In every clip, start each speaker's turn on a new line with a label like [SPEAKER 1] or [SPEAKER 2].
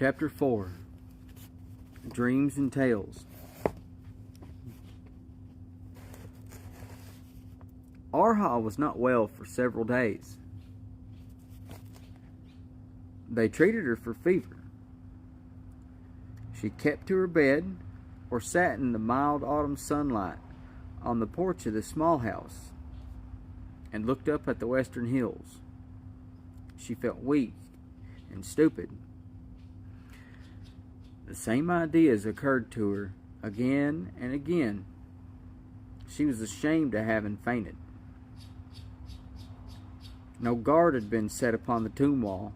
[SPEAKER 1] Chapter 4. Dreams and Tales. Arha was not well for several days. They treated her for fever. She kept to her bed or sat in the mild autumn sunlight on the porch of the small house and looked up at the western hills. She felt weak and stupid. The same ideas occurred to her again and again. She was ashamed of having fainted. No guard had been set upon the tomb wall,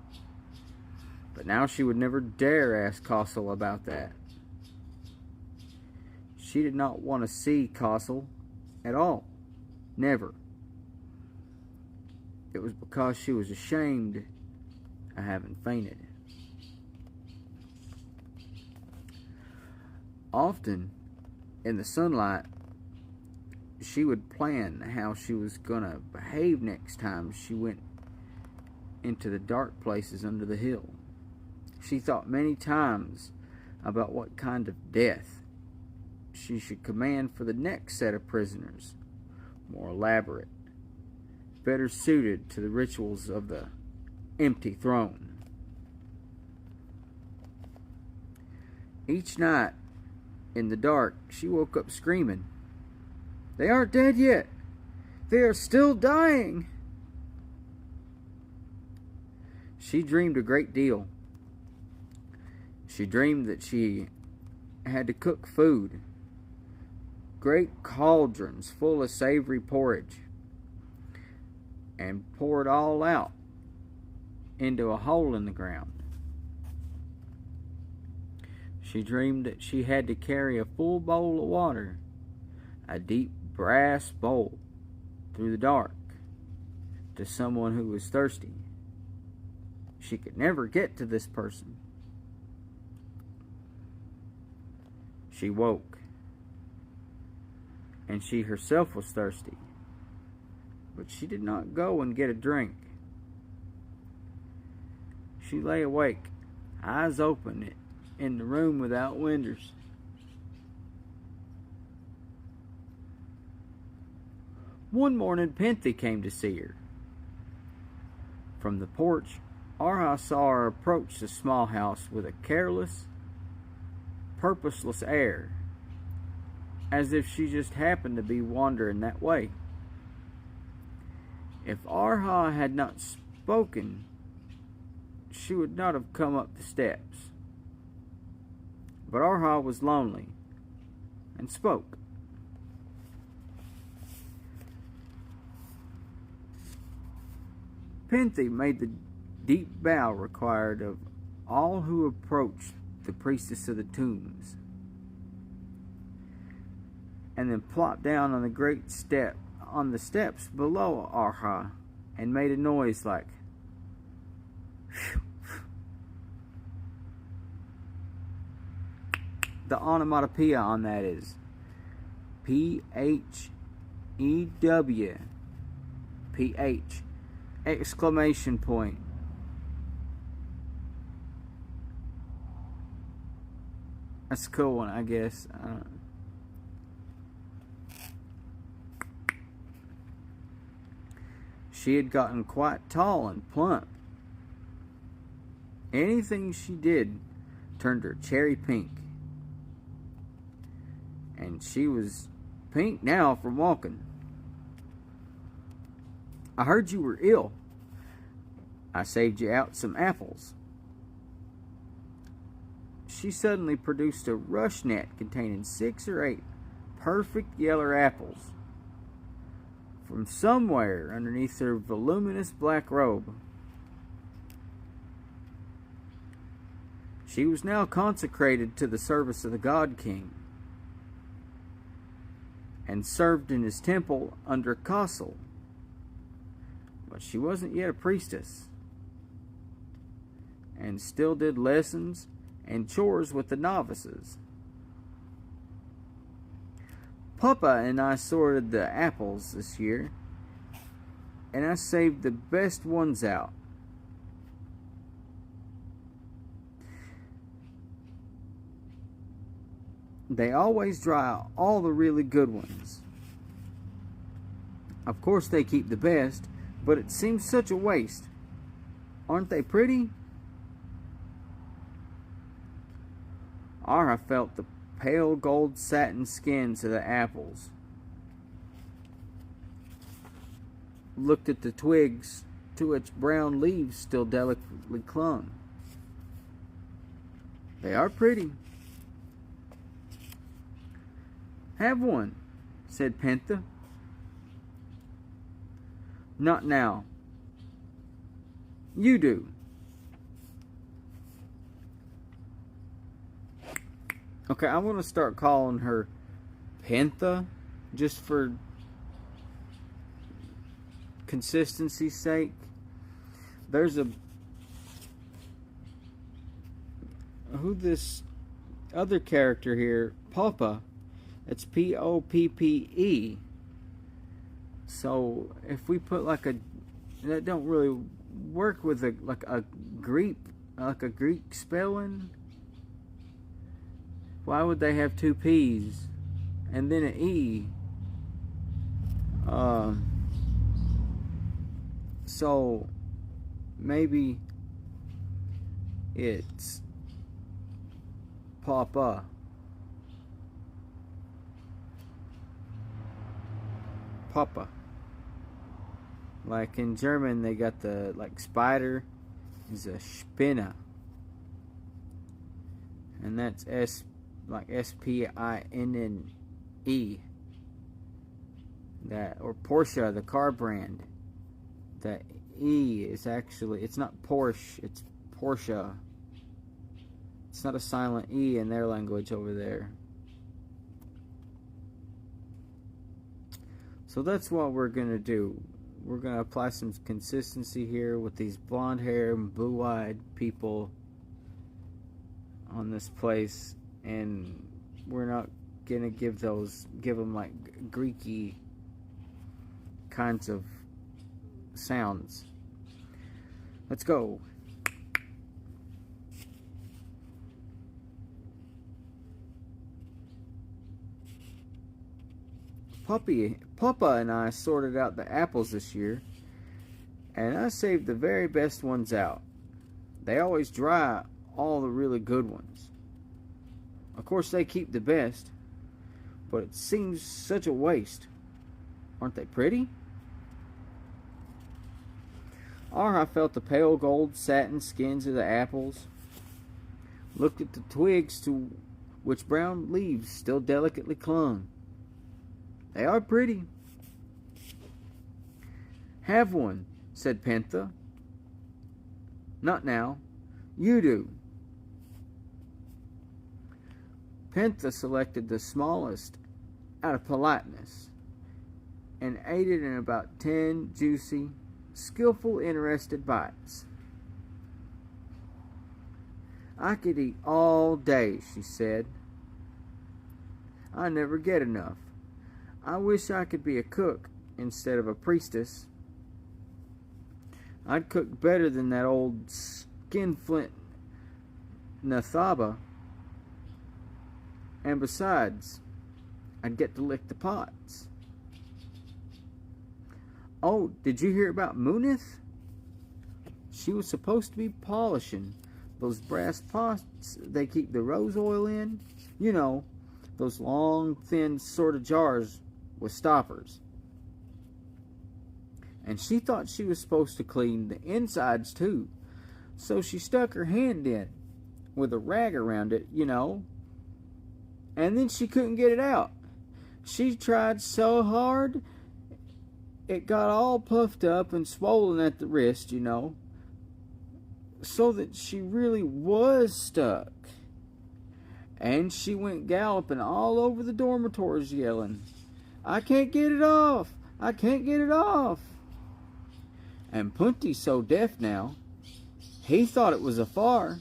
[SPEAKER 1] but now she would never dare ask Kossel about that. She did not want to see Kossel at all. Never. It was because she was ashamed of having fainted. Often, in the sunlight, she would plan how she was going to behave next time she went into the dark places under the hill. She thought many times about what kind of death she should command for the next set of prisoners, more elaborate, better suited to the rituals of the empty throne. Each night, in the dark, she woke up screaming, "They aren't dead yet! They are still dying!" She dreamed a great deal. She dreamed that she had to cook food, great cauldrons full of savory porridge, and pour it all out into a hole in the ground. She dreamed that she had to carry a full bowl of water, a deep brass bowl, through the dark to someone who was thirsty. She could never get to this person. She woke, and she herself was thirsty, but she did not go and get a drink. She lay awake, eyes open, in the room without windows. One morning, Penthe came to see her. From the porch, Arha saw her approach the small house with a careless, purposeless air, as if she just happened to be wandering that way. If Arha had not spoken, she would not have come up the steps. But Arha was lonely and spoke. Penthe made the deep bow required of all who approached the priestess of the tombs, and then plopped down on the steps below Arha and made a noise like the onomatopoeia on that is PHEW PH exclamation point. That's a cool one, I guess. She had gotten quite tall and plump. Anything she did turned her cherry pink. And she was pink now from walking. "I heard you were ill. I saved you out some apples." She suddenly produced a rush net containing 6 or 8 perfect yellow apples from somewhere underneath her voluminous black robe. She was now consecrated to the service of the God King, and served in his temple under Kossel. But she wasn't yet a priestess, and still did lessons and chores with the novices. Papa and I sorted the apples this year, and I saved the best ones out. They always dry all the really good ones. Of course they keep the best, but it seems such a waste. Aren't they pretty? Arha felt the pale gold satin skins of the apples. Looked at the twigs to which brown leaves still delicately clung. They are pretty. Have one, said Penta. Not now. You do. Okay, I'm going to start calling her Penta just for consistency's sake. There's who this other character here, Papa. It's Poppe. So if we put like a, that don't really work with a Greek spelling. Why would they have two P's and then an E? So maybe it's Papa. Papa. Like in German, they got the like spider is a Spinne, and that's Spinne. That, or Porsche, the car brand. The E is actually, it's not Porsche, it's Porsche. It's not a silent E in their language over there. So that's what we're going to do. We're going to apply some consistency here with these blonde hair and blue-eyed people on this place. And we're not going to give them like Greeky kinds of sounds. Let's go. Papa and I sorted out the apples this year, and I saved the very best ones out. They always dry all the really good ones. Of course they keep the best, but it seems such a waste. Aren't they pretty? Arha felt the pale gold satin skins of the apples, looked at the twigs to which brown leaves still delicately clung. They are pretty. Have one, said Penta. Not now. You do. Penta selected the smallest out of politeness and ate it in about 10 juicy, skillful, interested bites. I could eat all day, she said. I never get enough. I wish I could be a cook instead of a priestess. I'd cook better than that old skinflint Nathaba. And besides, I'd get to lick the pots. Oh, did you hear about Munith? She was supposed to be polishing those brass pots they keep the rose oil in. You know, those long, thin sort of jars with stoppers. And she thought she was supposed to clean the insides too. So she stuck her hand in with a rag around it, you know. And then she couldn't get it out. She tried so hard, it got all puffed up and swollen at the wrist, you know. So that she really was stuck. And she went galloping all over the dormitories yelling, I can't get it off! I can't get it off! And Punty's so deaf now, he thought it was afar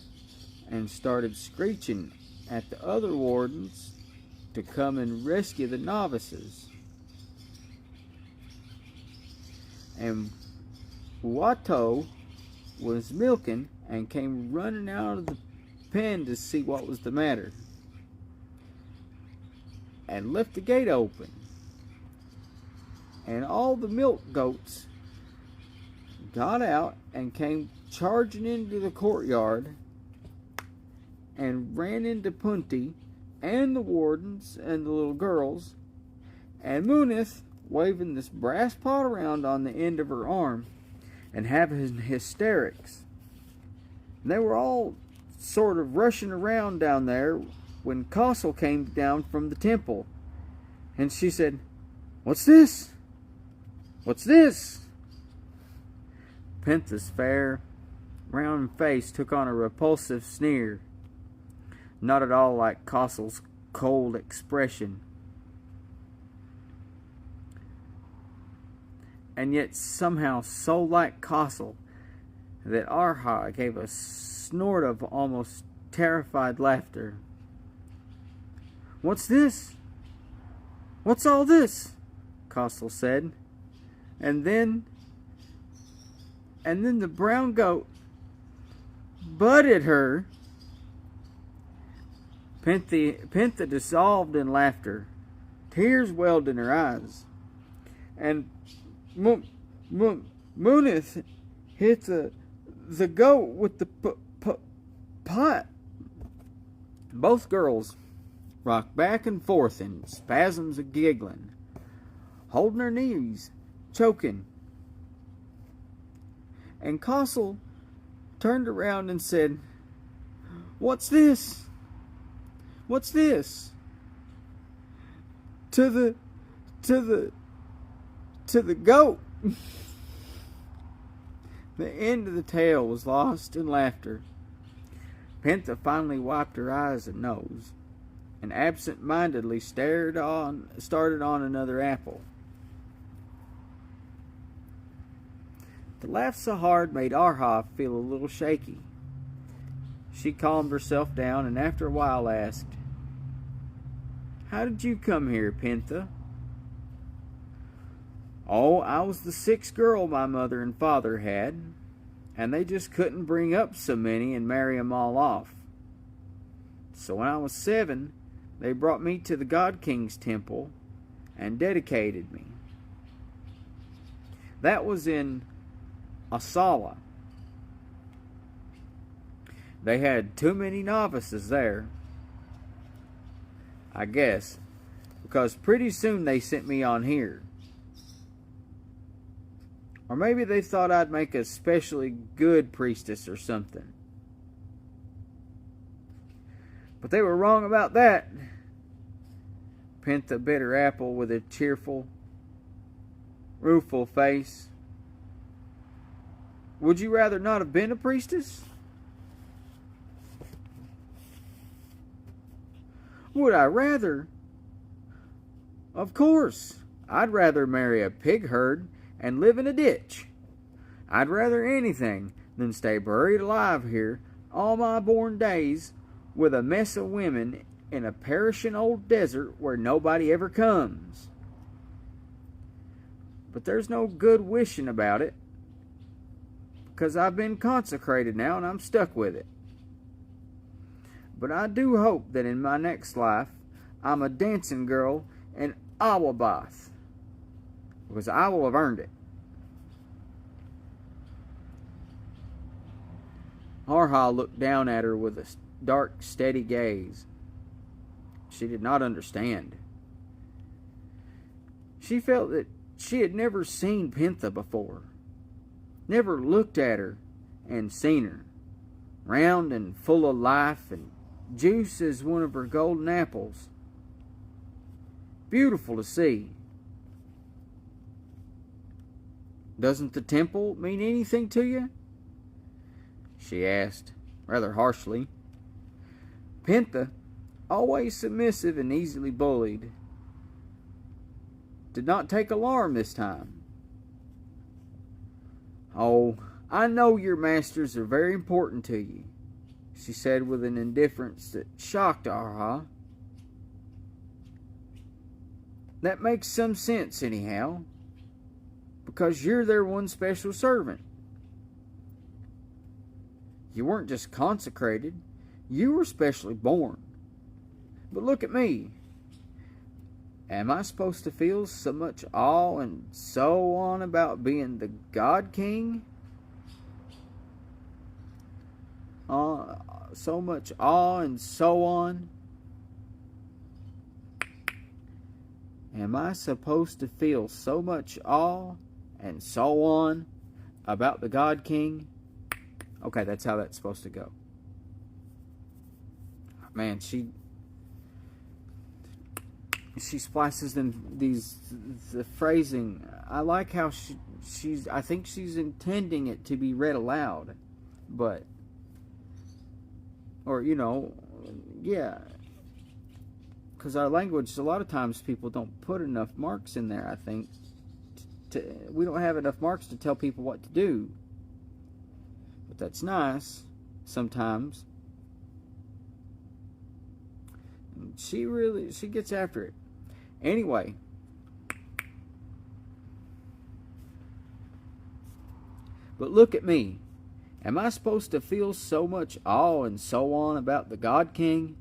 [SPEAKER 1] and started screeching at the other wardens to come and rescue the novices. And Watto was milking and came running out of the pen to see what was the matter. and left the gate open. And all the milk goats got out and came charging into the courtyard and ran into Punty and the wardens and the little girls, and Munith waving this brass pot around on the end of her arm and having hysterics. And they were all sort of rushing around down there when Castle came down from the temple. And she said, "What's this? What's this?" Pintha's fair, round face took on a repulsive sneer, not at all like Castle's cold expression. And yet somehow so like Castle that Arha gave a snort of almost terrified laughter. "What's this? What's all this?" Castle said. And then the brown goat butted her. Pintha dissolved in laughter. Tears welled in her eyes. And Munith hit the goat with the pot. Both girls rocked back and forth in spasms of giggling, holding their knees, choking. And Castle turned around and said, "What's this? What's this?" To the goat. The end of the tale was lost in laughter. Pintha finally wiped her eyes and nose, and absent-mindedly started on another apple. The laugh so hard made Arha feel a little shaky. She calmed herself down and after a while asked, "How did you come here, Pintha?" "Oh, I was the sixth girl my mother and father had, and they just couldn't bring up so many and marry 'em all off. So when I was 7, they brought me to the God King's temple and dedicated me. That was in Asala. They had too many novices there, I guess, because pretty soon they sent me on here. Or maybe they thought I'd make a especially good priestess or something. But they were wrong about that." Pintha bit her apple with a cheerful, rueful face. "Would you rather not have been a priestess?" "Would I rather? Of course. I'd rather marry a pig herd and live in a ditch. I'd rather anything than stay buried alive here all my born days with a mess of women in a perishing old desert where nobody ever comes. But there's no good wishing about it, because I've been consecrated now and I'm stuck with it. But I do hope that in my next life I'm a dancing girl in Awabath, because I will have earned it." Arha looked down at her with a dark, steady gaze. She did not understand. She felt that she had never seen Pintha before, never looked at her and seen her, round and full of life and juice as one of her golden apples. Beautiful to see. "Doesn't the temple mean anything to you?" she asked, rather harshly. Pintha, always submissive and easily bullied, did not take alarm this time. "Oh, I know your masters are very important to you," she said with an indifference that shocked Arha. "That makes some sense anyhow, because you're their one special servant. You weren't just consecrated, you were specially born. But look at me. Am I supposed to feel so much awe and so on about being the God King? So much awe and so on? Am I supposed to feel so much awe and so on about the God King? Okay, that's how that's supposed to go. Man, she splices in the phrasing. I like how she's. I think she's intending it to be read aloud, but, or yeah. Because our language, a lot of times people don't put enough marks in there, I think. We don't have enough marks to tell people what to do. But that's nice, sometimes. And she gets after it. Anyway. But look at me. Am I supposed to feel so much awe and so on about the God King?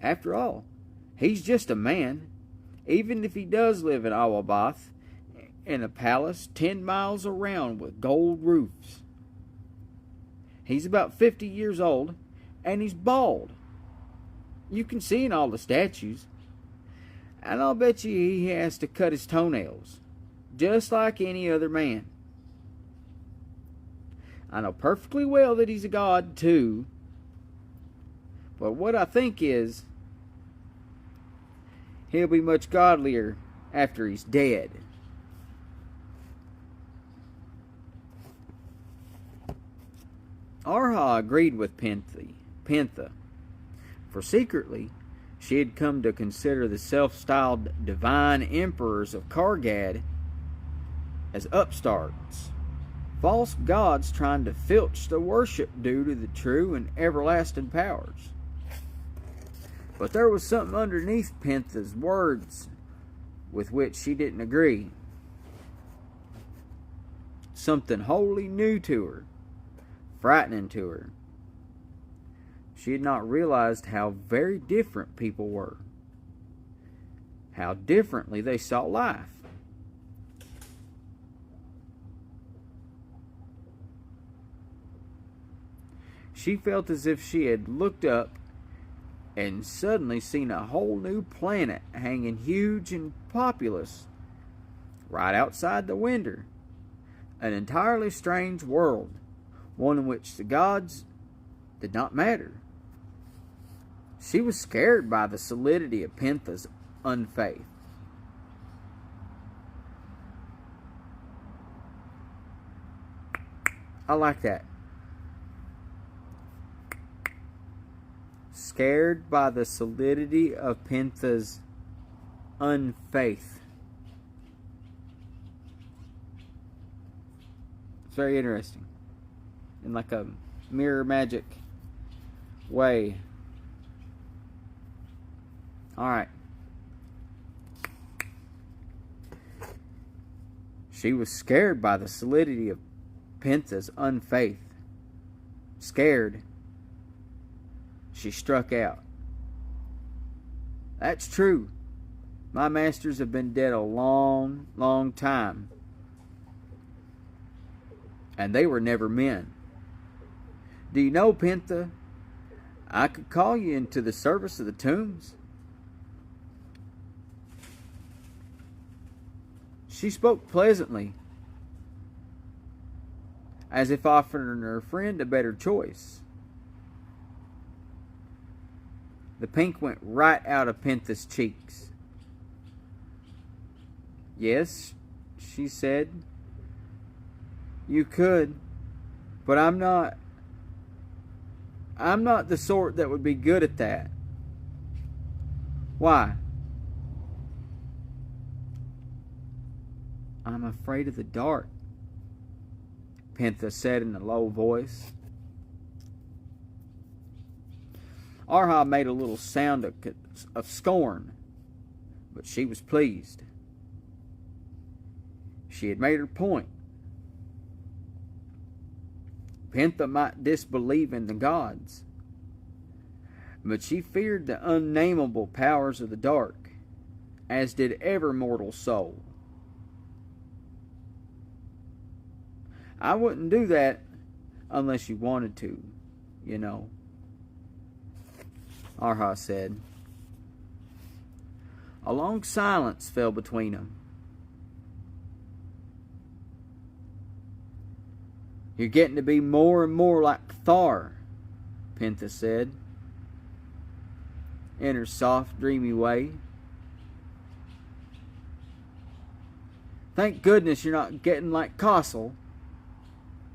[SPEAKER 1] After all, he's just a man, even if he does live in Awabath, in a palace 10 miles around with gold roofs. He's about 50 years old, and he's bald. You can see in all the statues. And I'll bet you he has to cut his toenails, just like any other man. I know perfectly well that he's a god, too. But what I think is, he'll be much godlier after he's dead. Arha agreed with Pintha, for secretly she had come to consider the self-styled divine emperors of Kargad as upstarts, false gods trying to filch the worship due to the true and everlasting powers. But there was something underneath Pintha's words with which she didn't agree. Something wholly new to her, frightening to her. She had not realized how very different people were, how differently they saw life. She felt as if she had looked up and suddenly seen a whole new planet hanging huge and populous right outside the window. An entirely strange world, one in which the gods did not matter. She was scared by the solidity of Pintha's unfaith. I like that. Scared by the solidity of Pintha's unfaith. It's very interesting. In like a mirror magic way. Alright. She was scared by the solidity of Pintha's unfaith. Scared. She struck out. That's true. My masters have been dead a long, long time. And they were never men. Do you know, Pintha, I could call you into the service of the tombs. She spoke pleasantly, as if offering her friend a better choice. The pink went right out of Pintha's cheeks. Yes, she said, you could, but I'm not the sort that would be good at that. Why? I'm afraid of the dark, Pintha said in a low voice. Arha made a little sound of scorn, but she was pleased. She had made her point. Pintha might disbelieve in the gods, but she feared the unnameable powers of the dark, as did every mortal soul. I wouldn't do that unless you wanted to, you know, Arha said. A long silence fell between them. You're getting to be more and more like Thar, Pentha said, in her soft, dreamy way. Thank goodness you're not getting like Castle,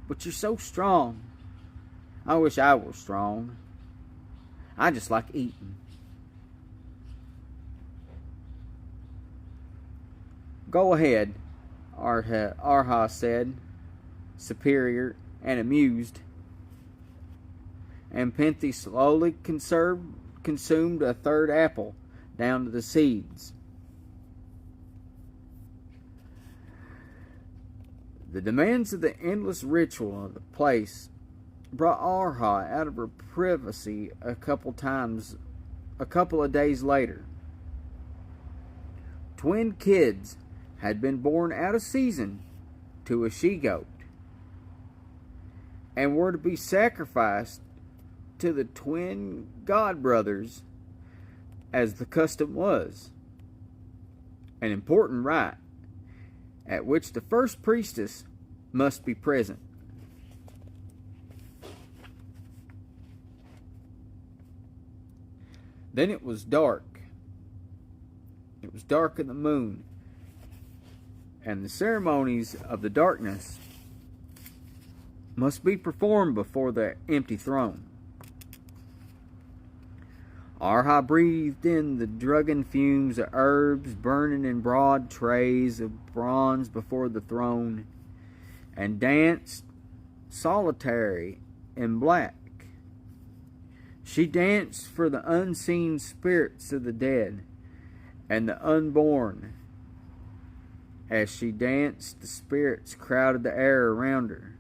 [SPEAKER 1] but you're so strong. I wish I were strong. I just like eating. Go ahead, Arha said, superior and amused. And Pentha slowly consumed a third apple down to the seeds. The demands of the endless ritual of the place brought Arha out of her privacy a couple of days later. Twin kids had been born out of season to a she-goat and were to be sacrificed to the twin god-brothers as the custom was. An important rite at which the first priestess must be present. Then it was dark. It was dark in the moon, and the ceremonies of the darkness must be performed before the empty throne. Arha breathed in the drugging fumes of herbs burning in broad trays of bronze before the throne, and danced solitary in black. She danced for the unseen spirits of the dead and the unborn. As she danced, the spirits crowded the air around her,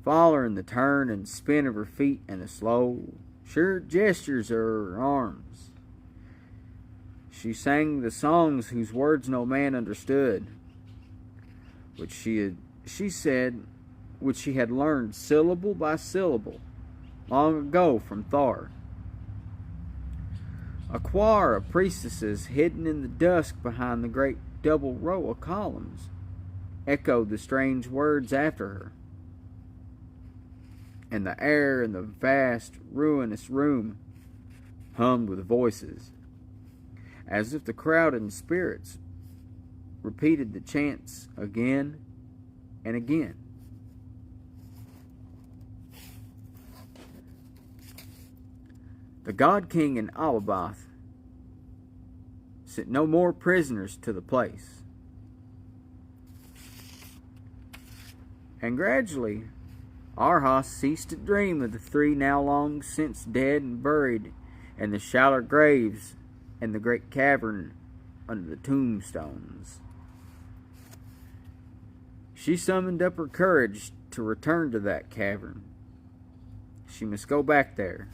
[SPEAKER 1] following the turn and spin of her feet and the slow, sure gestures of her arms. She sang the songs whose words no man understood, which she had learned syllable by syllable long ago from Thar. A choir of priestesses hidden in the dusk behind the great double row of columns echoed the strange words after her, and the air in the vast, ruinous room hummed with voices, as if the crowded spirits repeated the chants again and again. The God King in Alabath sent no more prisoners to the place, and gradually Arha ceased to dream of the three now long since dead and buried in the shallow graves and the great cavern under the tombstones. She summoned up her courage to return to that cavern. She must go back there.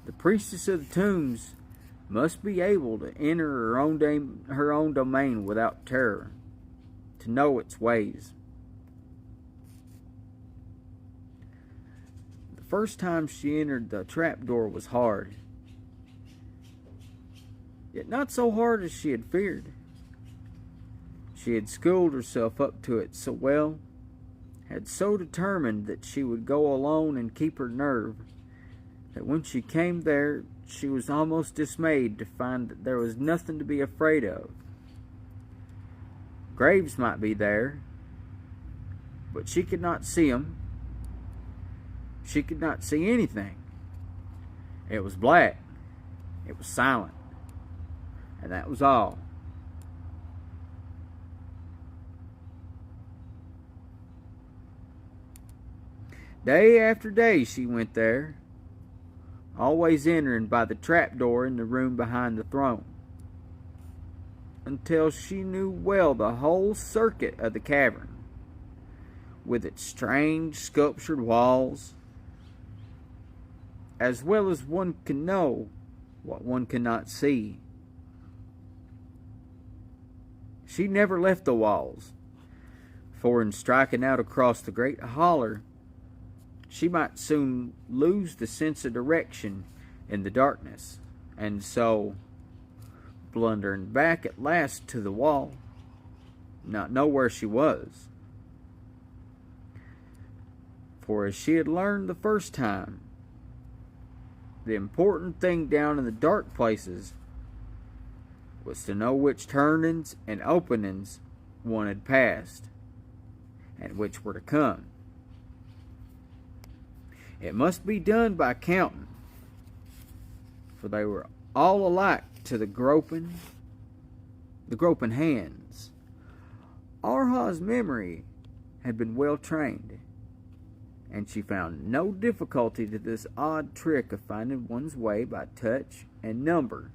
[SPEAKER 1] The priestess of the tombs must be able to enter her own domain without terror, to know its ways. The first time she entered the trapdoor was hard, yet not so hard as she had feared. She had schooled herself up to it so well, had so determined that she would go alone and keep her nerve, that when she came there, she was almost dismayed to find that there was nothing to be afraid of. Graves might be there, but she could not see them. She could not see anything. It was black. It was silent. And that was all. Day after day she went there, always entering by the trapdoor in the room behind the throne, until she knew well the whole circuit of the cavern, with its strange sculptured walls, as well as one can know what one cannot see. She never left the walls, for in striking out across the great holler, she might soon lose the sense of direction in the darkness, and so, blundering back at last to the wall, not know where she was. For as she had learned the first time, the important thing down in the dark places was to know which turnings and openings one had passed, and which were to come. It must be done by counting, for they were all alike to the groping hands. Arha's memory had been well trained, and she found no difficulty to this odd trick of finding one's way by touch and number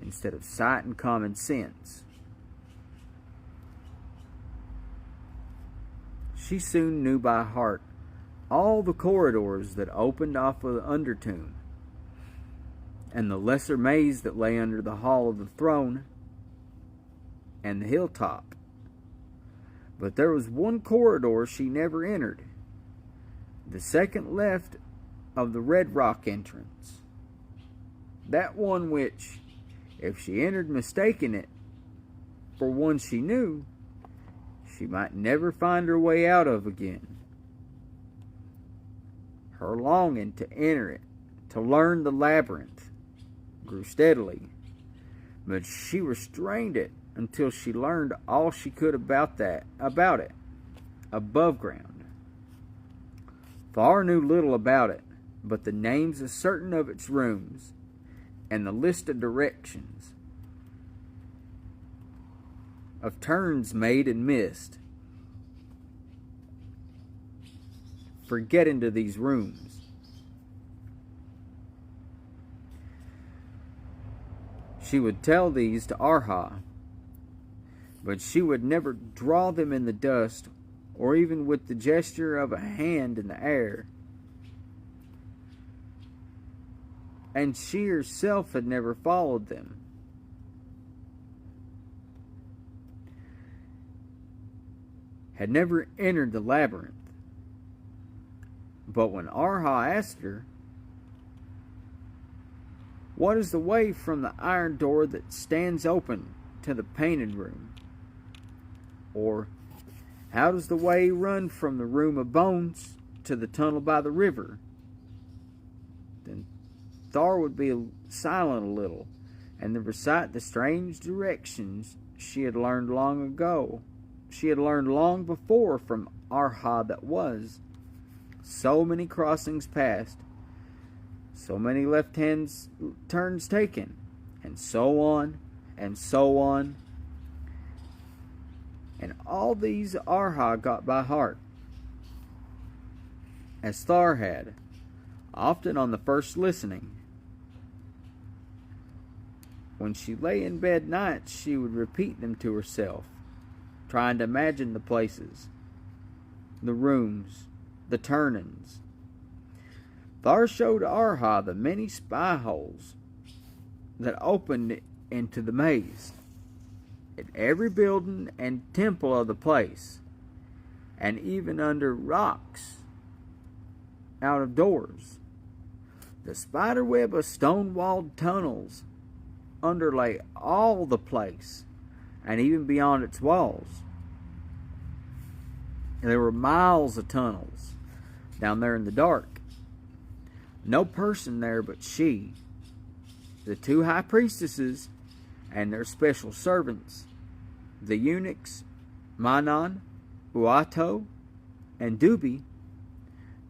[SPEAKER 1] instead of sight and common sense. She soon knew by heart all the corridors that opened off of the undertomb, and the lesser maze that lay under the hall of the throne and the hilltop. But there was one corridor she never entered, the second left of the Red Rock entrance. That one which, if she entered mistaking it for one she knew, she might never find her way out of again. Her longing to enter it, to learn the labyrinth, grew steadily, but she restrained it until she learned all she could about it, above ground. Thar knew little about it, but the names of certain of its rooms, and the list of directions, of turns made and missed, for getting to these rooms. She would tell these to Arha, but she would never draw them in the dust, or even with the gesture of a hand in the air. And she herself had never followed them. Had never entered the labyrinth. But when Arha asked her, "What is the way from the iron door that stands open to the painted room?" Or, "How does the way run from the room of bones to the tunnel by the river?" then Thar would be silent a little, and then recite the strange directions she had learned long ago. She had learned long before from Arha that was, so many crossings passed, so many left-hand turns taken, and so on, and so on. And all these Arha got by heart, as Thar had, often on the first listening. When she lay in bed nights, she would repeat them to herself, trying to imagine the places, the rooms, the turnings. Thar showed Arha the many spy holes that opened into the maze, in every building and temple of the place, and even under rocks out of doors. The spider web of stone-walled tunnels underlay all the place, and even beyond its walls. And there were miles of tunnels down there in the dark. No person there but she, the two high priestesses, and their special servants, the eunuchs, Manan, Uato, and Dubi,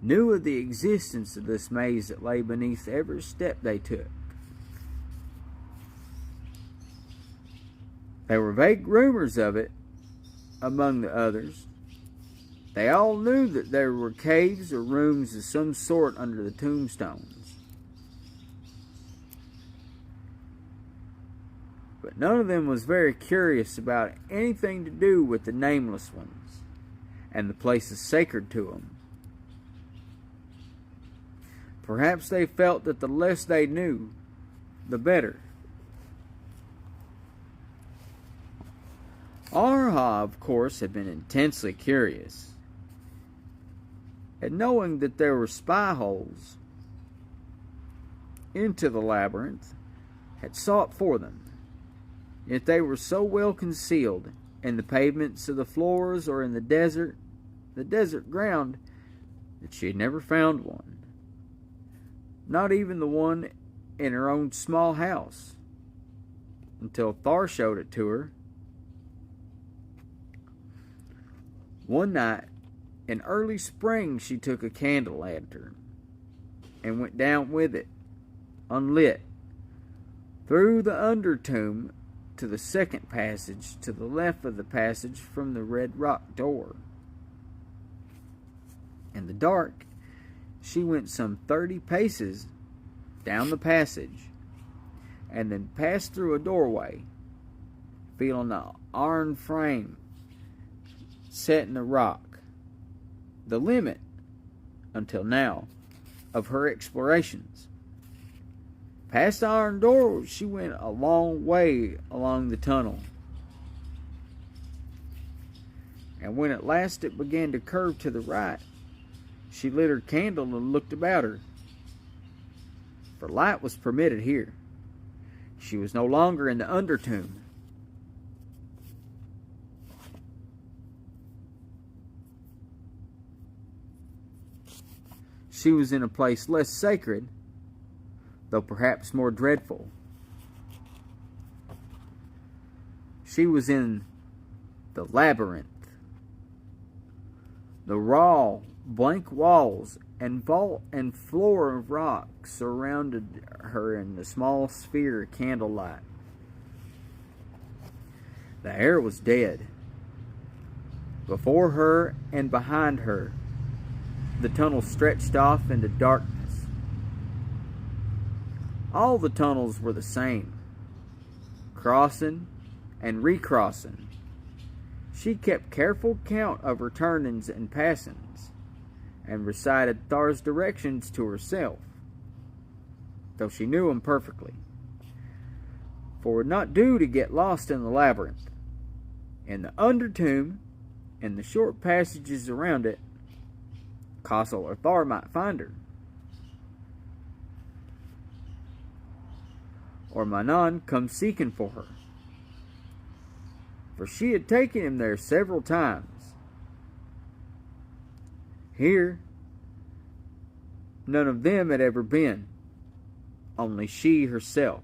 [SPEAKER 1] knew of the existence of this maze that lay beneath every step they took. There were vague rumors of it among the others. They all knew that there were caves or rooms of some sort under the tombstones. But none of them was very curious about anything to do with the nameless ones and the places sacred to them. Perhaps they felt that the less they knew, the better. Arha, of course, had been intensely curious, and knowing that there were spy holes into the labyrinth, had sought for them. Yet they were so well concealed in the pavements of the floors or in the desert ground, that she had never found one. Not even the one in her own small house, until Thar showed it to her. One night in early spring, she took a candle lantern and went down with it, unlit, through the undertomb to the second passage to the left of the passage from the red rock door. In the dark, she went some 30 paces down the passage and then passed through a doorway, feeling the iron frame set in the rock, the limit, until now, of her explorations. Past the iron door, she went a long way along the tunnel. And when at last it began to curve to the right, she lit her candle and looked about her. For light was permitted here. She was no longer in the undertomb. She was in a place less sacred, though perhaps more dreadful. She was in the labyrinth. The raw, blank walls and vault and floor of rock surrounded her in the small sphere of candlelight. The air was dead. Before her and behind her, the tunnel stretched off into darkness. All the tunnels were the same, crossing and recrossing. She kept careful count of her turnings and passings, and recited Thar's directions to herself, though she knew them perfectly. For it would not do to get lost in the labyrinth. In the undertomb, and the short passages around it, Castle or Thar might find her. Or Manon come seeking for her. For she had taken him there several times. Here, none of them had ever been, only she herself.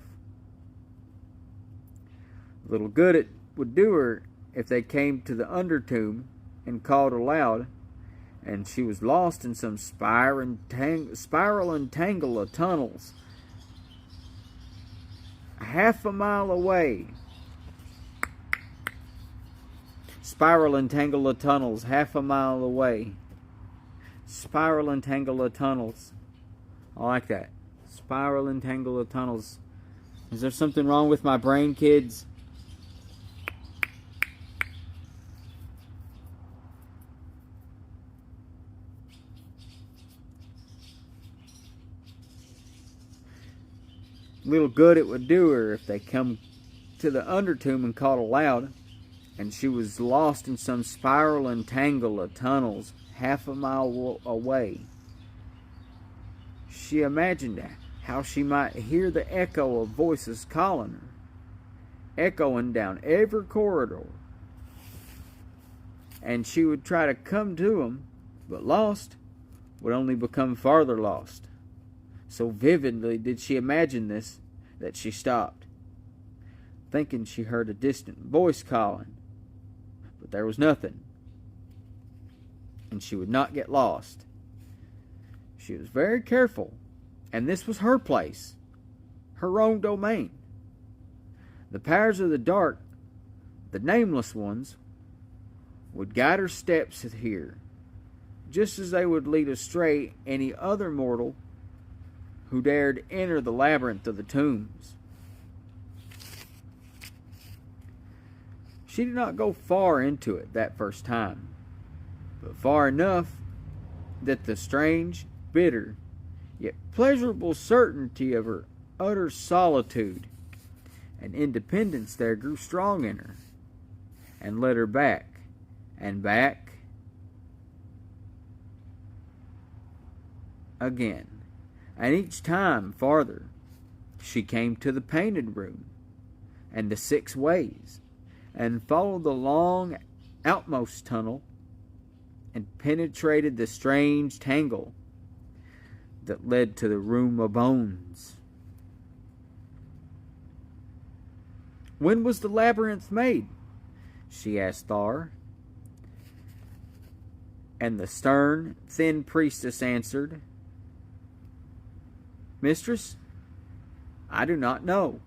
[SPEAKER 1] Little good it would do her if they came to the undertomb and called aloud, and she was lost in some spiral and tangle of tunnels, half a mile away. Spiral and tangle of tunnels, half a mile away. Spiral and tangle of tunnels. I like that. Spiral and tangle of tunnels. Is there something wrong with my brain, kids? Little good it would do her if they come to the undertomb and called aloud, and she was lost in some spiral and tangle of tunnels half a mile away. She imagined how she might hear the echo of voices calling her, echoing down every corridor, and she would try to come to them, but lost would only become farther lost. So vividly did she imagine this that she stopped, thinking she heard a distant voice calling, but there was nothing, and she would not get lost. She was very careful, and this was her place, her own domain. The powers of the dark, the nameless ones, would guide her steps here, just as they would lead astray any other mortal who dared enter the labyrinth of the tombs. She did not go far into it that first time, but far enough that the strange, bitter, yet pleasurable certainty of her utter solitude and independence there grew strong in her. and led her back and back again. And each time farther, she came to the painted room and the 6 ways, and followed the long outmost tunnel and penetrated the strange tangle that led to the room of bones. "When was the labyrinth made?" she asked Thar. And the stern, thin priestess answered, "Mistress, I do not know.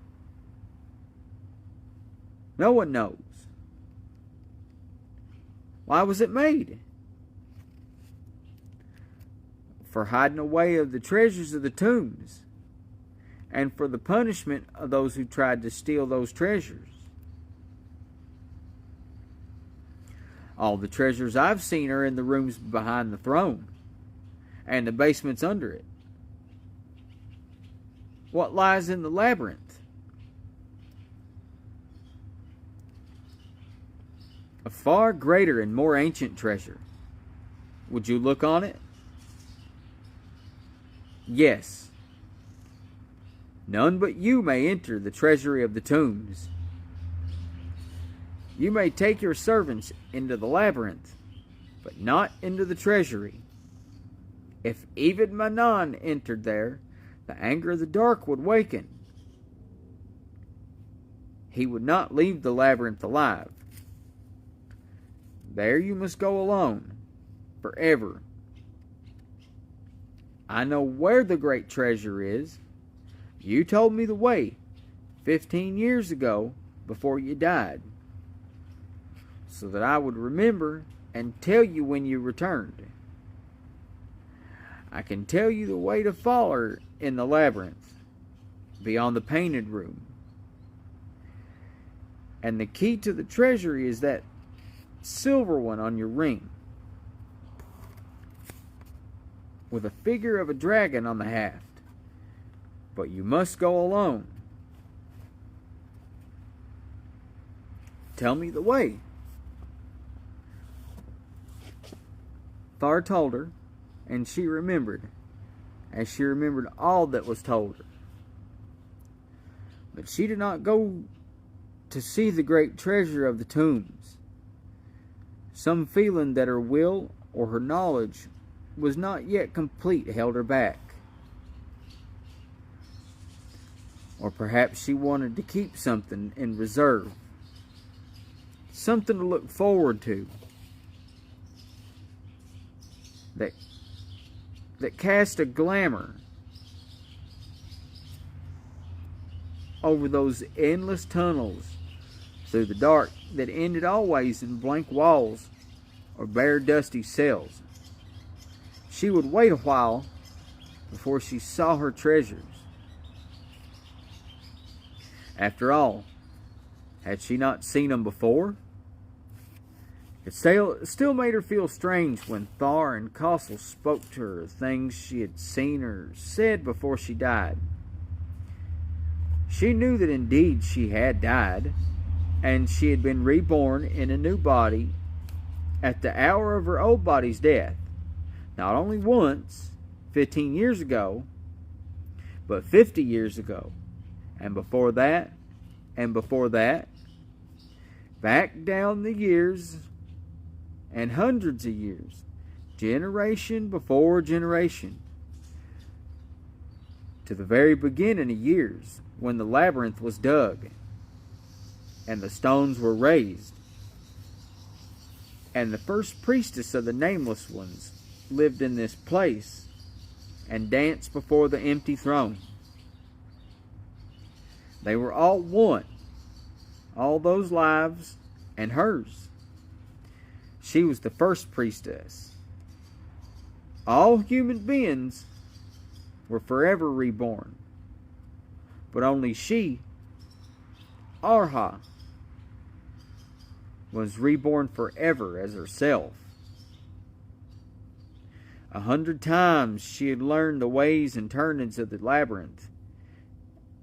[SPEAKER 1] No one knows." "Why was it made?" "For hiding away of the treasures of the tombs, and for the punishment of those who tried to steal those treasures. All the treasures I've seen are in the rooms behind the throne, and the basements under it. What lies in the labyrinth?" "A far greater and more ancient treasure. Would you look on it?" "Yes. None but you may enter the treasury of the tombs. You may take your servants into the labyrinth, but not into the treasury. If even Manan entered there, the anger of the dark would waken. He would not leave the labyrinth alive. There you must go alone, forever. I know where the great treasure is. You told me the way 15 years ago before you died, so that I would remember and tell you when you returned. I can tell you the way to follow in the labyrinth, beyond the painted room. And the key to the treasury is that silver one on your ring, with a figure of a dragon on the haft. But you must go alone. Tell me the way." Thar told her, and she remembered, as she remembered all that was told her. But she did not go to see the great treasure of the tombs. Some feeling that her will or her knowledge was not yet complete held her back. Or perhaps she wanted to keep something in reserve, something to look forward to, that cast a glamour over those endless tunnels through the dark that ended always in blank walls or bare dusty cells. She would wait a while before she saw her treasures. After all, had she not seen them before? It still made her feel strange when Thar and Kossel spoke to her of things she had seen or said before she died. She knew that indeed she had died, and she had been reborn in a new body at the hour of her old body's death, not only once, 15 years ago, but 50 years ago, and before that, and before that, back down the years and hundreds of years, generation before generation, to the very beginning of years when the labyrinth was dug and the stones were raised, and the first priestess of the Nameless Ones lived in this place and danced before the empty throne. They were all one, all those lives and hers. She was the first priestess. All human beings were forever reborn, but only she, Arha, was reborn forever as herself. 100 times she had learned the ways and turnings of the labyrinth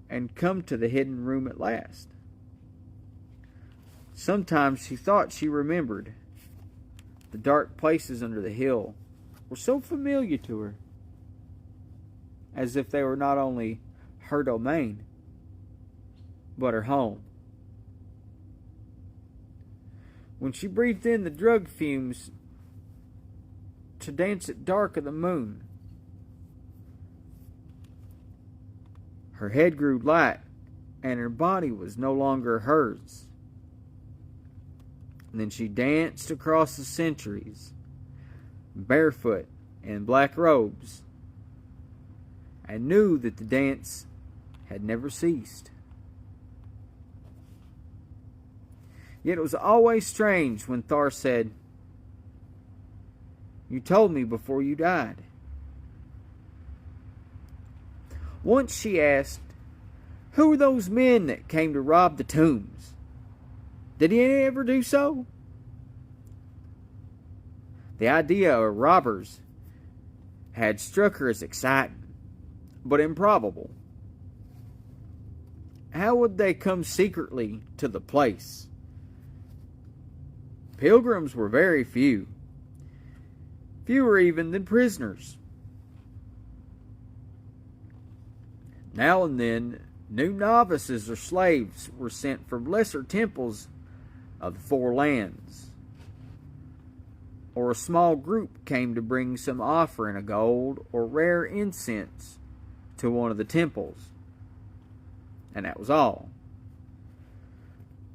[SPEAKER 1] and come to the hidden room at last. Sometimes she thought she remembered. The dark places under the hill were so familiar to her, as if they were not only her domain, but her home. When she breathed in the drug fumes to dance at dark of the moon, her head grew light and her body was no longer hers. And then she danced across the centuries, barefoot in black robes, and knew that the dance had never ceased. Yet it was always strange when Thar said, "You told me before you died." Once she asked, "Who were those men that came to rob the tombs? Did he ever do so?" The idea of robbers had struck her as exciting, but improbable. How would they come secretly to the place? Pilgrims were very few, fewer even than prisoners. Now and then, new novices or slaves were sent from lesser temples of the Four Lands, or a small group came to bring some offering of gold or rare incense to one of the temples, and that was all.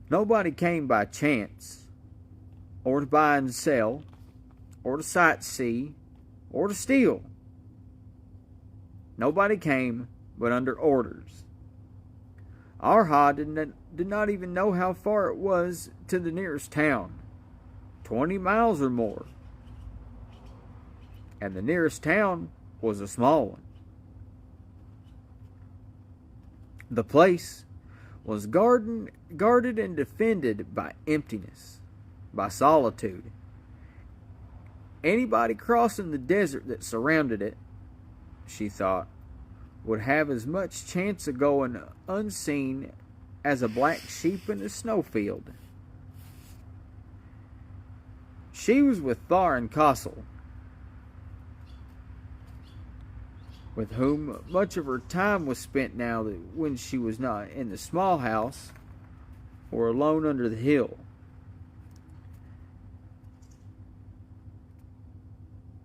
[SPEAKER 1] Nobody came by chance, or to buy and sell, or to sightsee, or to steal. Nobody came but under orders. Arha did not even know how far it was to the nearest town, 20 miles or more. And the nearest town was a small one. The place was guarded and defended by emptiness, by solitude. Anybody crossing the desert that surrounded it, she thought, would have as much chance of going unseen as a black sheep in a snowfield. She was with Thar and Castle, with whom much of her time was spent now that when she was not in the small house or alone under the hill.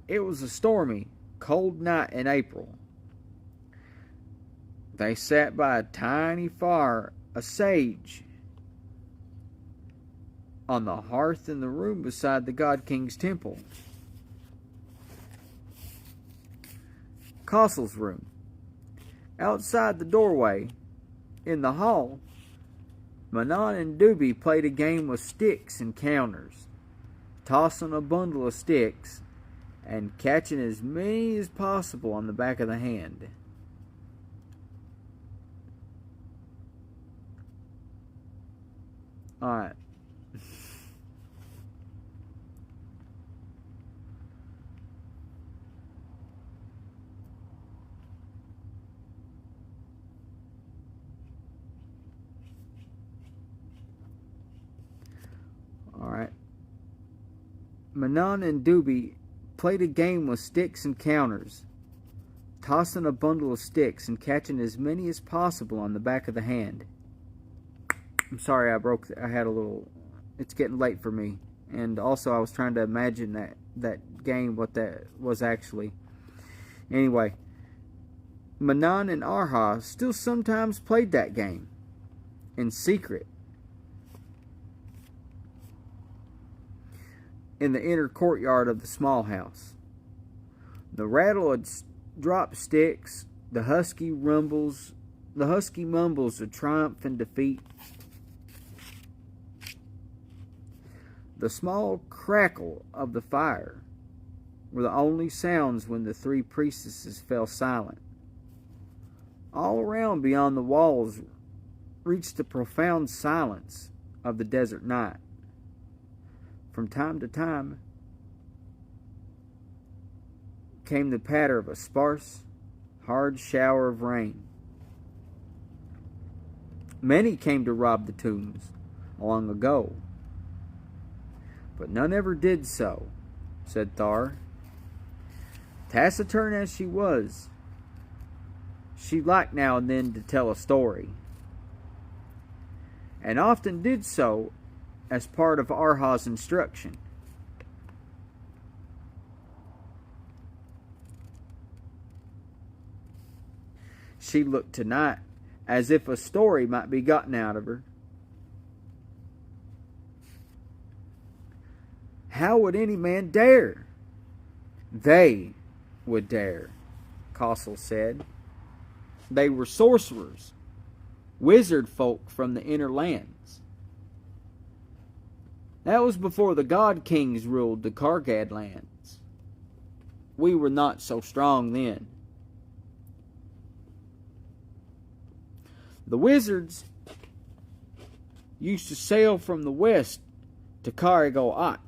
[SPEAKER 1] It was a stormy, cold night in April. They sat by a tiny fire, a sage, on the hearth in the room beside the God King's temple. Castle's room. Outside the doorway, in the hall, Manon and Doobie played a game of sticks and counters, tossing a bundle of sticks and catching as many as possible on the back of the hand. Alright. Alright. Manon and Doobie played a game with sticks and counters, tossing a bundle of sticks and catching as many as possible on the back of the hand. I'm sorry, I had a little, it's getting late for me. And also I was trying to imagine that game, what that was actually. Anyway, Manon and Arha still sometimes played that game, in secret, in the inner courtyard of the small house. The rattle would drop sticks, the husky mumbles of triumph and defeat. The small crackle of the fire were the only sounds when the three priestesses fell silent. All around beyond the walls reached the profound silence of the desert night. From time to time came the patter of a sparse, hard shower of rain. Many came to rob the tombs long ago, But none ever did so, said Thar. Taciturn as she was, she liked now and then to tell a story, and often did so as part of Arha's instruction. She looked tonight as if a story might be gotten out of her. How would any man dare? They would dare, Kossel said. They were sorcerers, wizard folk from the inner lands. That was before the god kings ruled the Kargad lands. We were not so strong then. The wizards used to sail from the west to Karigo-At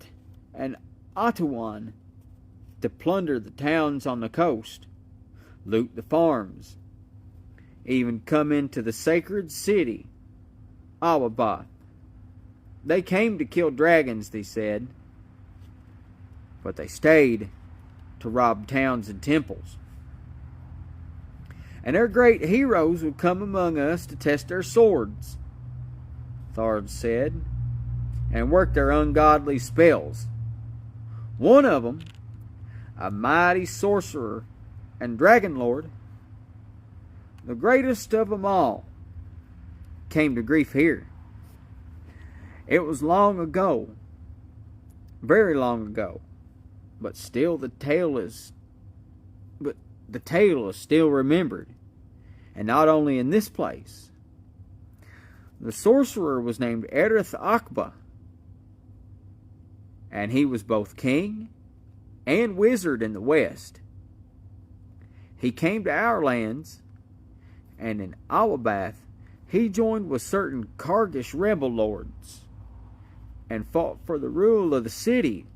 [SPEAKER 1] and Atuan to plunder the towns on the coast, loot the farms, even come into the sacred city, Awabath. They came to kill dragons, they said, but they stayed to rob towns and temples. And their great heroes would come among us to test their swords, Thard said, and work their ungodly spells. One of them, a mighty sorcerer and dragon lord, the greatest of them all, came to grief here. It was long ago, very long ago, but the tale is still remembered, and not only in this place. The sorcerer was named Erith Akba, and he was both king and wizard in the west. He came to our lands, and in Awabath he joined with certain Kargish rebel lords, and fought for the rule of the city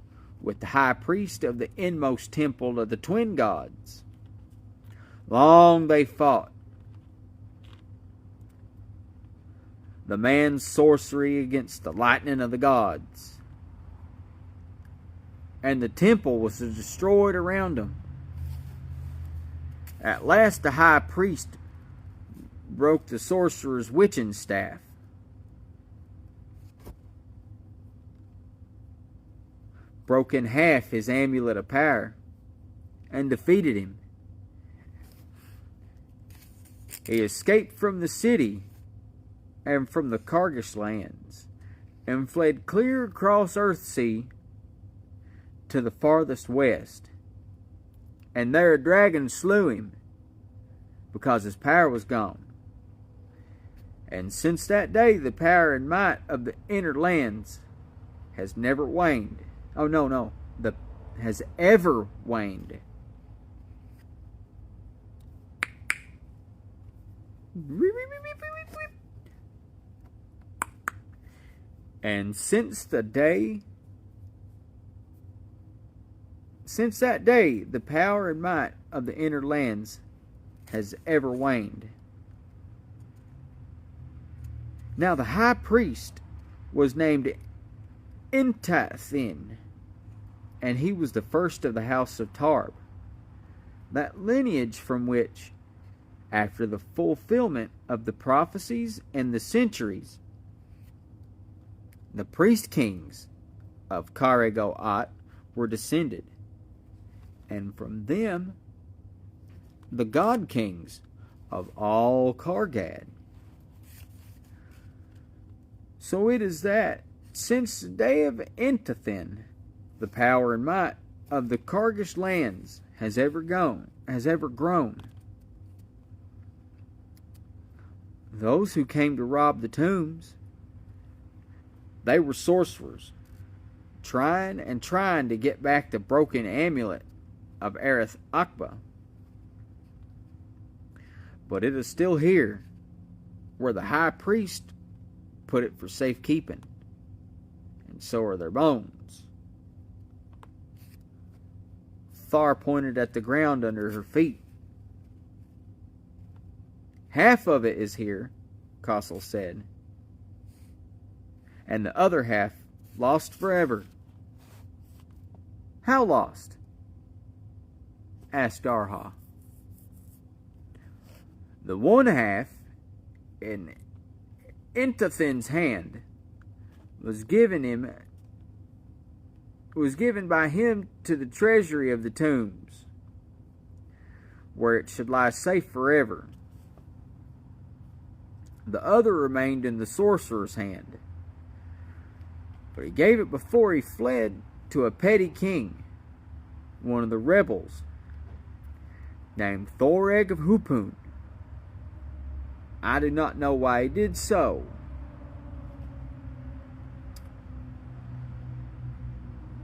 [SPEAKER 1] with the high priest of the inmost temple of the twin gods. Long they fought. The man's sorcery against the lightning of the gods. And the temple was destroyed around him. At last the high priest broke the sorcerer's witching staff. Broke in half his amulet of power and defeated him. He escaped from the city and from the Kargish lands and fled clear across Earthsea to the farthest west. And there a dragon slew him because his power was gone. And since that day the power and might of the inner lands has never waned. Oh, no. Has ever waned. And since that day, the power and might of the inner lands has ever waned. Now the high priest was named Intathin, and he was the first of the house of Tarb, that lineage from which, after the fulfillment of the prophecies and the centuries, the priest kings of Karigo-At were descended, and from them the god kings of all Kargad. So it is that since the day of Intathin, the power and might of the Kargish lands has ever grown. Those who came to rob the tombs, they were sorcerers, trying to get back the broken amulet of Erith Akba. But it is still here, where the high priest put it for safekeeping, and so are their bones. Thar pointed at the ground under her feet. Half of it is here, Kossel said, and the other half lost forever How lost? Asked Arha. The one half in Intathin's hand was given by him to the treasury of the tombs, where it should lie safe forever. The other remained in the sorcerer's hand, but he gave it before he fled to a petty king, one of the rebels, named Thoreg of Hupun. I do not know why he did so.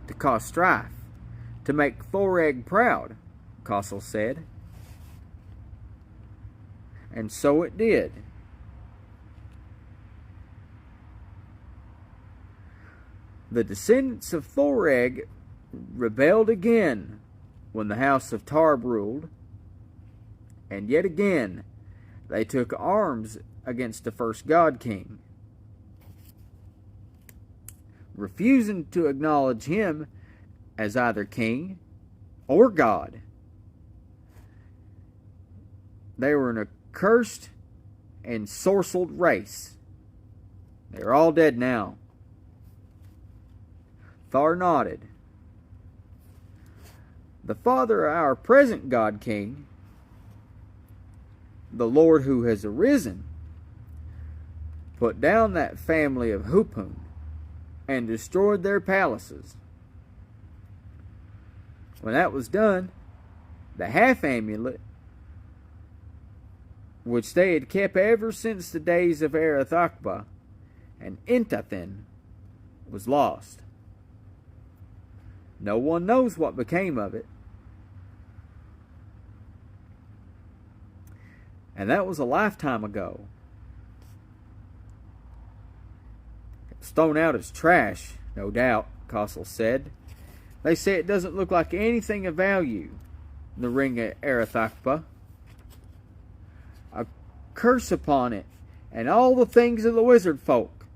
[SPEAKER 1] To cause strife, to make Thoreg proud, Kossel said. And so it did. The descendants of Thoreg rebelled again when the house of Tarb ruled, and yet again they took arms against the first God King, refusing to acknowledge him as either king or God. They were an accursed and sorcelled race. They are all dead now. Thar nodded. The father of our present God King, the Lord who has arisen, put down that family of Hupun and destroyed their palaces. When that was done, the half amulet, which they had kept ever since the days of Arathakba and Intathin, was lost. No one knows what became of it. And that was a lifetime ago. It was thrown out as trash, no doubt, Kossel said. They say it doesn't look like anything of value, the ring of Arathakba. A curse upon it, and all the things of the wizard folk.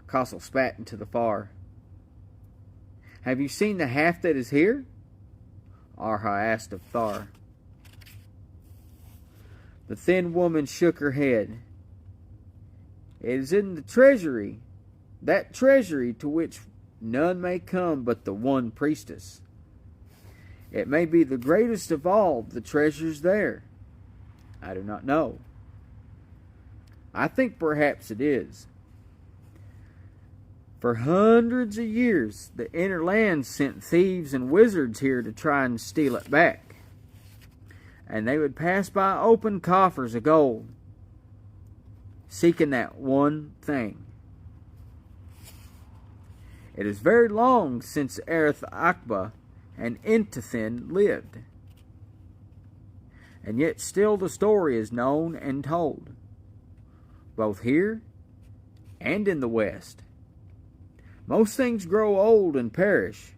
[SPEAKER 1] Kossel spat into the fire. Have you seen the half that is here? Arha asked of Thar. The thin woman shook her head. It is in the treasury, that treasury to which none may come but the one priestess. It may be the greatest of all the treasures there. I do not know. I think perhaps it is. For hundreds of years, the inner lands sent thieves and wizards here to try and steal it back. And they would pass by open coffers of gold, seeking that one thing. It is very long since Arathakba and Intathin lived. And yet still the story is known and told, both here and in the West. Most things grow old and perish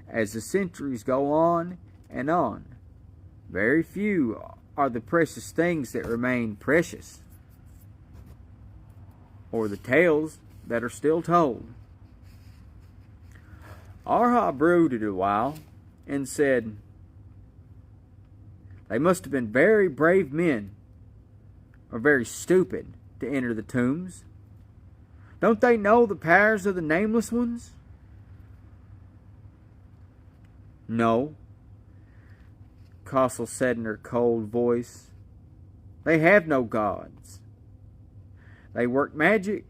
[SPEAKER 1] as the centuries go on and on. Very few are the precious things that remain precious, or the tales that are still told. Arha brooded a while and said, they must have been very brave men, or very stupid, to enter the tombs. Don't they know the powers of the nameless ones? No, Kossel said in her cold voice. They have no gods. They work magic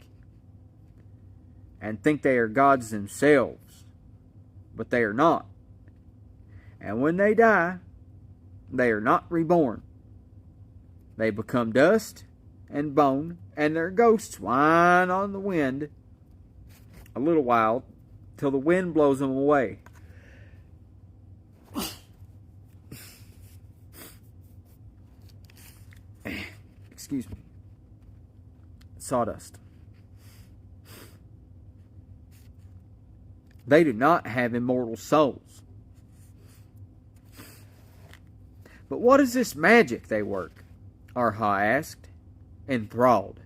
[SPEAKER 1] and think they are gods themselves, but they are not. And when they die, they are not reborn. They become dust and bone, and their ghosts whine on the wind a little while till the wind blows them away. Excuse me. Sawdust. They do not have immortal souls. But what is this magic they work? Arha asked, enthralled.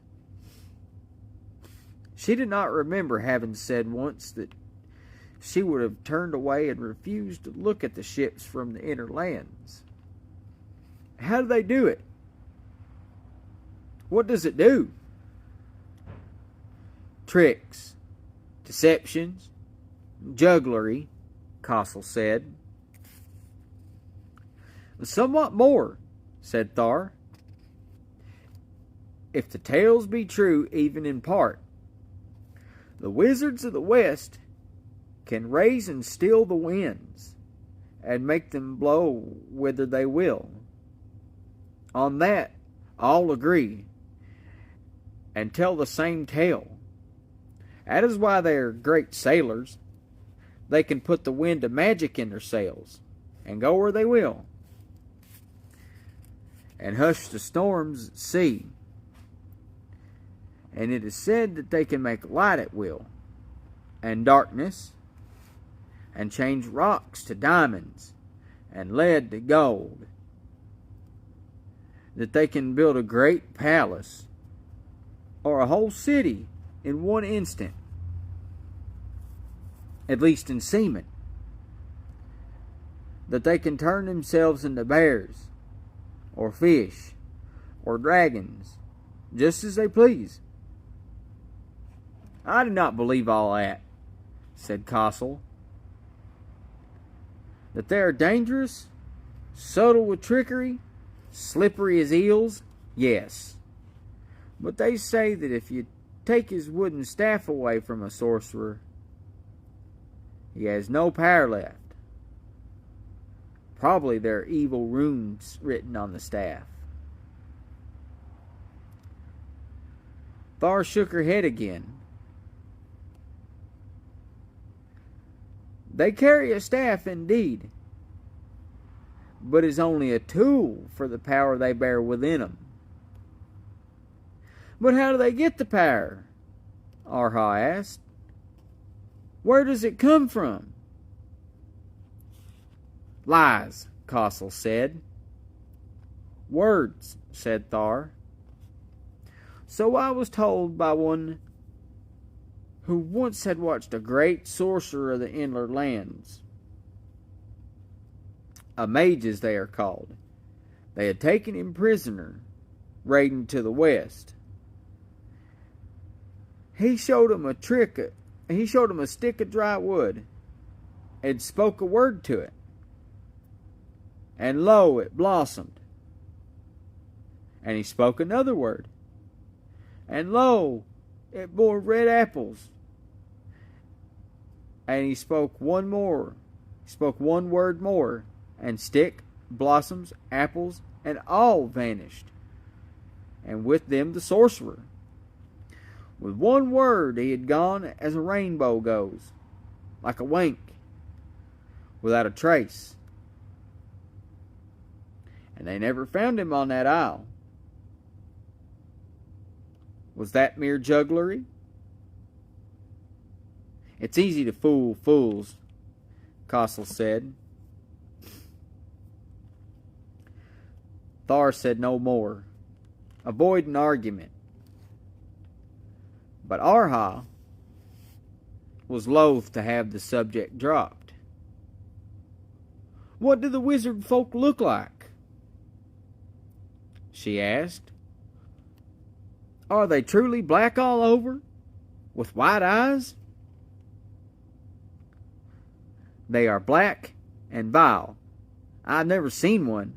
[SPEAKER 1] She did not remember having said once that she would have turned away and refused to look at the ships from the inner lands. How do they do it? What does it do? Tricks, deceptions, jugglery, Kossel said. Somewhat more, said Thar. If the tales be true even in part, the wizards of the West can raise and still the winds, and make them blow whither they will. On that all agree, and tell the same tale. That is why they are great sailors. They can put the wind of magic in their sails, and go where they will, and hush the storms at sea. And it is said that they can make light at will, and darkness, and change rocks to diamonds, and lead to gold. That they can build a great palace, or a whole city in one instant, at least in seeming. That they can turn themselves into bears, or fish, or dragons, just as they please. I do not believe all that, said Kossel. That they are dangerous, subtle with trickery, slippery as eels, yes. But they say that if you take his wooden staff away from a sorcerer, he has no power left. Probably there are evil runes written on the staff. Thar shook her head again. They carry a staff indeed, but is only a tool for the power they bear within them. But how do they get the power? Arha asked. Where does it come from? Lies, Kossel said. Words, said Thar. So I was told by one who once had watched a great sorcerer of the inland lands. A mage, as they are called. They had taken him prisoner, raiding to the west. He showed him a trick. He showed him a stick of dry wood, and spoke a word to it. And lo, it blossomed. And he spoke another word, and lo, it bore red apples. And he spoke one more. He spoke one word more, and stick, blossoms, apples, and all vanished. And with them the sorcerer. With one word he had gone as a rainbow goes, like a wink, without a trace. And they never found him on that isle. Was that mere jugglery? It's easy to fool fools, Kossel said. Thar said no more, avoiding argument. But Arha was loath to have the subject dropped. What do the wizard folk look like? She asked. Are they truly black all over, with white eyes? They are black and vile. I've never seen one,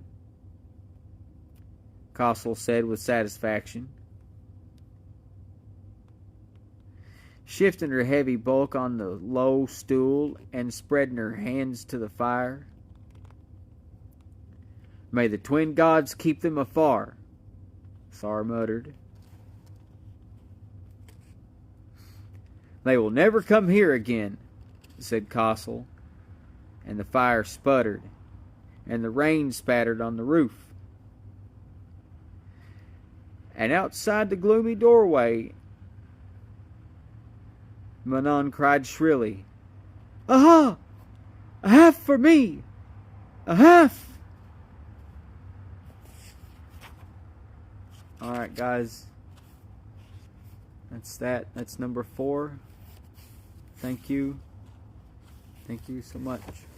[SPEAKER 1] Kossel said with satisfaction. Shifting her heavy bulk on the low stool and spreading her hands to the fire. May the twin gods keep them afar, Thar muttered. They will never come here again, said Kossel, and the fire sputtered, and the rain spattered on the roof. And outside the gloomy doorway, Manon cried shrilly, Aha! A half for me! A half! Alright, guys. That's that. That's number 4. Thank you. Thank you so much.